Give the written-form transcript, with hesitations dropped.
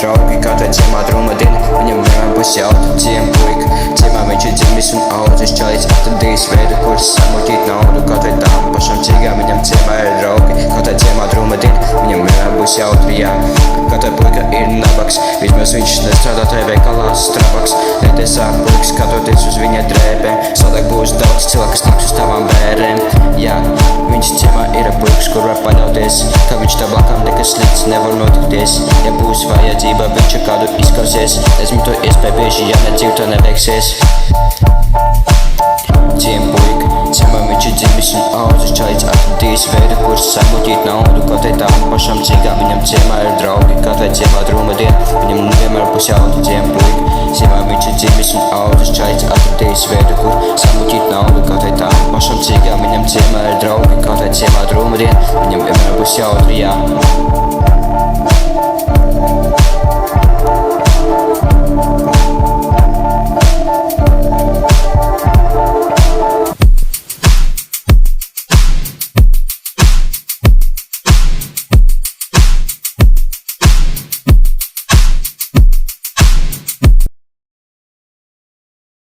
draugi, katrai ciemā drūma diena, viņam vienmēr būs jautri. Ciem puika, ciemā viņš ir dzimis un audzis, čalis atradījis veidu, kur samuķīt naudu. Katrai tām pašām cīgām viņam ciemā ir draugi, katrai ciemā drūma diena, viņam vienmēr būs jautri, jā. Katrai puika ir nabaks, vismaz viņš nestrādā tai veikalā strabaks. Netiesā puikas, skatoties uz viņa drēbēm, saldāk būs daudz cilvēku, kas nāks uz tavām bērēm. Jā, viņš ciemā ir puikas, kur var paļauties, ka viņš tā blakām nekas slikts nevar notikties. Ja būs vajadzība, viņš ar kādu izkausies, izmanto iespēju bieži, ja nedzīv, to neveiksies. Ciem puika, ciemā viņš ir dzimis un audzis, čalis atradījis veidu, kur samuķīt naudu. Katrai tām pašām cīgām viņam ciemā ir draugi, katrai ciemā drūma diena, viņam vienmēr būs jautri. Ciem puika, ciemā viņš ir dzimis un audzis, čalis atradījis veidu, kur samuķīt naudu. Katrai tām pašām cīgām viņam ciemā ir draugi, katrai ciemā drūma diena, viņam vienmēr būs jautri, jā.